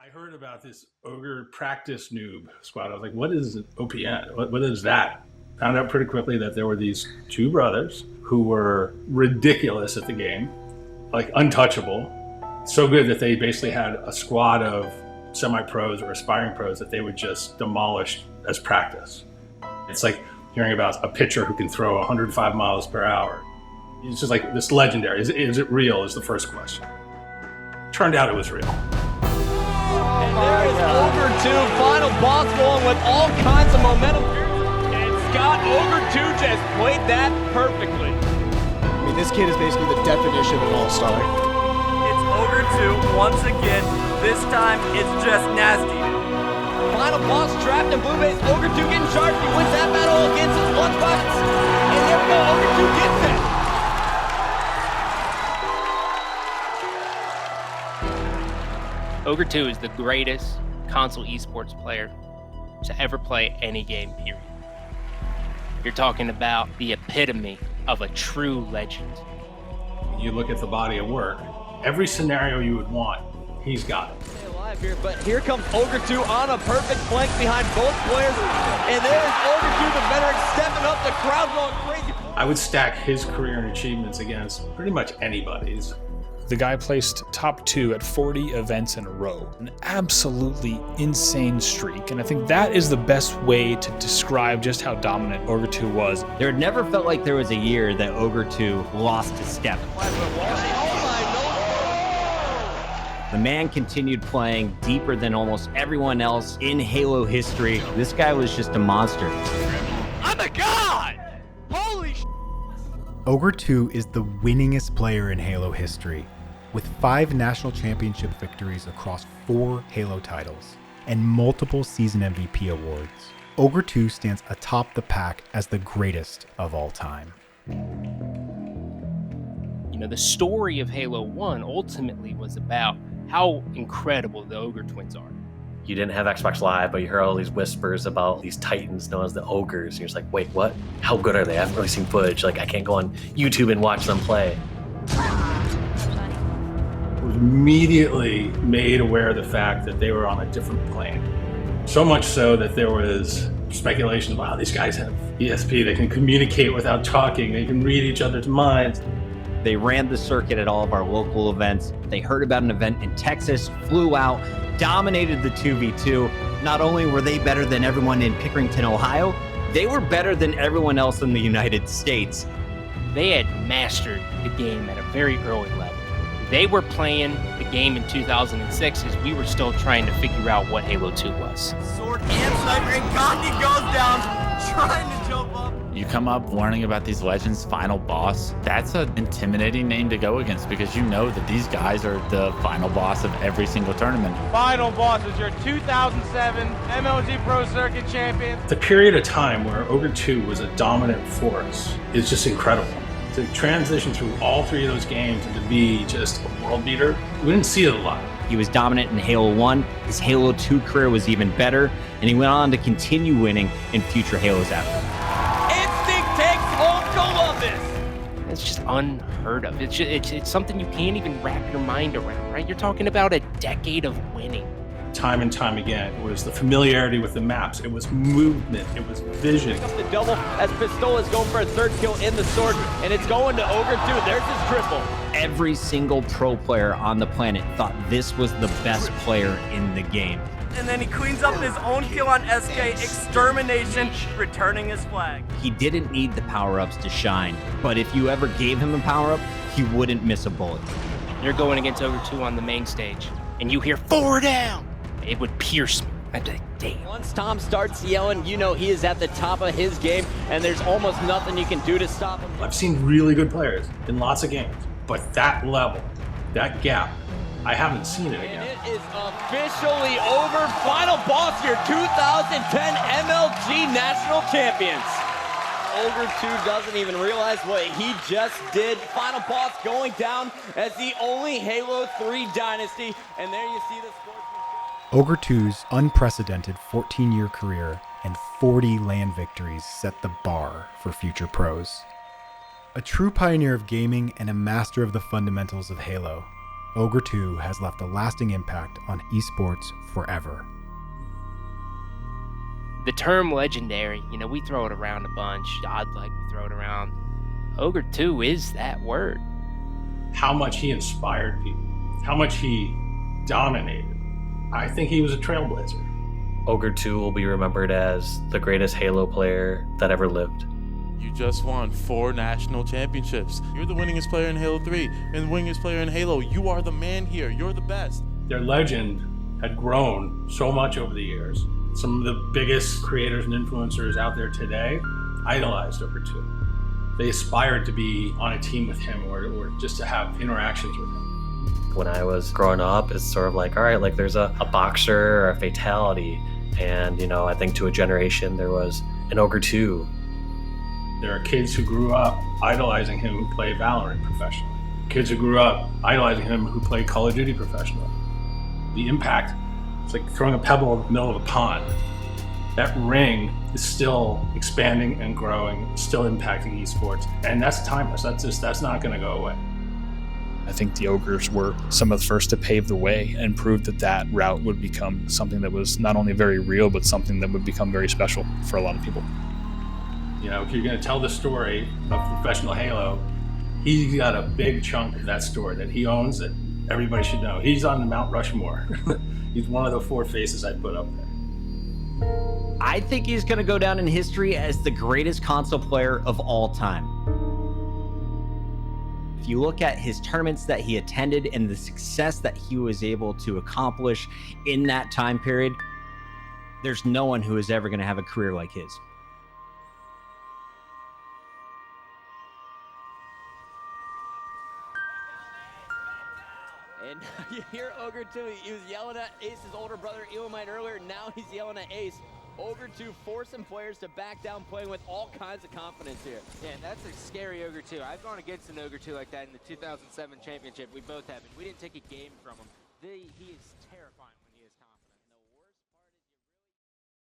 I heard about this Ogre practice noob squad. I was like, what is OPN? What is that? Found out pretty quickly that there were these two brothers who were ridiculous at the game, like untouchable. So good that they basically had a squad of semi-pros or aspiring pros that they would just demolish as practice. It's like hearing about a pitcher who can throw 105 miles per hour. It's just like this legendary. Is it real is the first question. Turned out it was real. And there is Ogre 2, final boss going with all kinds of momentum. And Scott, Ogre 2 just played that perfectly. I mean, this kid is basically the definition of an all-star. It's Ogre 2 once again. This time it's just nasty. Final boss trapped in blue base. Ogre 2 getting charged. He wins that battle against his lunchbox. And there we go. Ogre 2 gets it. Ogre 2 is the greatest console esports player to ever play any game, period. You're talking about the epitome of a true legend. You look at the body of work, every scenario you would want, he's got it. Stay alive here, but here comes Ogre 2 on a perfect flank behind both players. And there's Ogre 2, the veteran, stepping up, the crowd going crazy. I would stack his career and achievements against pretty much anybody's. The guy placed top 2 at 40 events in a row. An absolutely insane streak, and I think that is the best way to describe just how dominant Ogre 2 was. There never felt like there was a year that Ogre 2 lost a step. The man continued playing deeper than almost everyone else in Halo history. This guy was just a monster. I'm a god! Holy sh**! Ogre 2 is the winningest player in Halo history, with 5 national championship victories across 4 Halo titles and multiple season MVP awards. Ogre 2 stands atop the pack as the greatest of all time. You know, the story of Halo 1 ultimately was about how incredible the Ogre twins are. You didn't have Xbox Live, but you heard all these whispers about these titans known as the Ogres. And you're just like, wait, what? How good are they? I haven't really seen footage. Like, I can't go on YouTube and watch them play. Was immediately made aware of the fact that they were on a different plane. So much so that there was speculation about how these guys have ESP. They can communicate without talking. They can read each other's minds. They ran the circuit at all of our local events. They heard about an event in Texas, flew out, dominated the 2v2. Not only were they better than everyone in Pickerington, Ohio, they were better than everyone else in the United States. They had mastered the game at a very early level. They were playing the game in 2006 as we were still trying to figure out what Halo 2 was. Sword and sniper, and Gandhi goes down, trying to jump up. You come up learning about these legends, final boss. That's an intimidating name to go against because you know that these guys are the final boss of every single tournament. Final boss is your 2007 MLG Pro Circuit champion. The period of time where Ogre 2 was a dominant force is just incredible. To transition through all 3 of those games and to be just a world beater, we didn't see it a lot. He was dominant in Halo 1. His Halo 2 career was even better, and he went on to continue winning in future Halos after. Instinct takes home Columbus! It's just unheard of. It's something you can't even wrap your mind around, right? You're talking about a decade of winning. Time and time again, it was the familiarity with the maps, it was movement, it was vision. Pick up the double as Pistola's going for a 3rd kill in the sword, and it's going to Ogre 2. There's his triple. Every single pro player on the planet thought this was the best player in the game. And then he cleans up his own kill on SK, Extermination, returning his flag. He didn't need the power-ups to shine, but if you ever gave him a power-up, he wouldn't miss a bullet. You're going against Ogre 2 on the main stage, and you hear 4 down. It would pierce me. I'd be like, damn. Once Tom starts yelling, you know he is at the top of his game, and there's almost nothing you can do to stop him. I've seen really good players in lots of games, but that level, that gap, I haven't seen it again. And it is officially over. Final boss, your 2010 MLG National Champions. Ogre 2 doesn't even realize what he just did. Final boss going down as the only Halo 3 dynasty. And there you see the sportsmanship. Ogre 2's unprecedented 14-year career and 40 LAN victories set the bar for future pros. A true pioneer of gaming and a master of the fundamentals of Halo, Ogre 2 has left a lasting impact on esports forever. The term legendary, we throw it around a bunch. Godlike, we throw it around. Ogre 2 is that word. How much he inspired people, how much he dominated. I think he was a trailblazer. Ogre 2 will be remembered as the greatest Halo player that ever lived. You just won 4 national championships. You're the winningest player in Halo 3 and the winningest player in Halo. You are the man here. You're the best. Their legend had grown so much over the years. Some of the biggest creators and influencers out there today idolized Ogre 2. They aspired to be on a team with him or just to have interactions with him. When I was growing up, it's sort of like, all right, like there's a boxer or a fatality. And, I think to a generation, there was an Ogre 2. There are kids who grew up idolizing him who play Valorant professionally. Kids who grew up idolizing him who play Call of Duty professionally. The impact, it's like throwing a pebble in the middle of a pond. That ring is still expanding and growing, still impacting esports. And that's timeless. That's not going to go away. I think the Ogres were some of the first to pave the way and prove that route would become something that was not only very real, but something that would become very special for a lot of people. If you're going to tell the story of professional Halo, he's got a big chunk of that story that he owns that everybody should know. He's on the Mount Rushmore. He's one of the 4 faces I put up there. I think he's going to go down in history as the greatest console player of all time. If you look at his tournaments that he attended and the success that he was able to accomplish in that time period, there's no one who is ever going to have a career like his. And you hear Ogre 2, he was yelling at Ace's older brother Elamite earlier, now he's yelling at Ace. Ogre 2 forcing players to back down, playing with all kinds of confidence here. Yeah, that's a scary Ogre 2. I've gone against an Ogre 2 like that in the 2007 championship. We both have, and we didn't take a game from him. He is terrifying.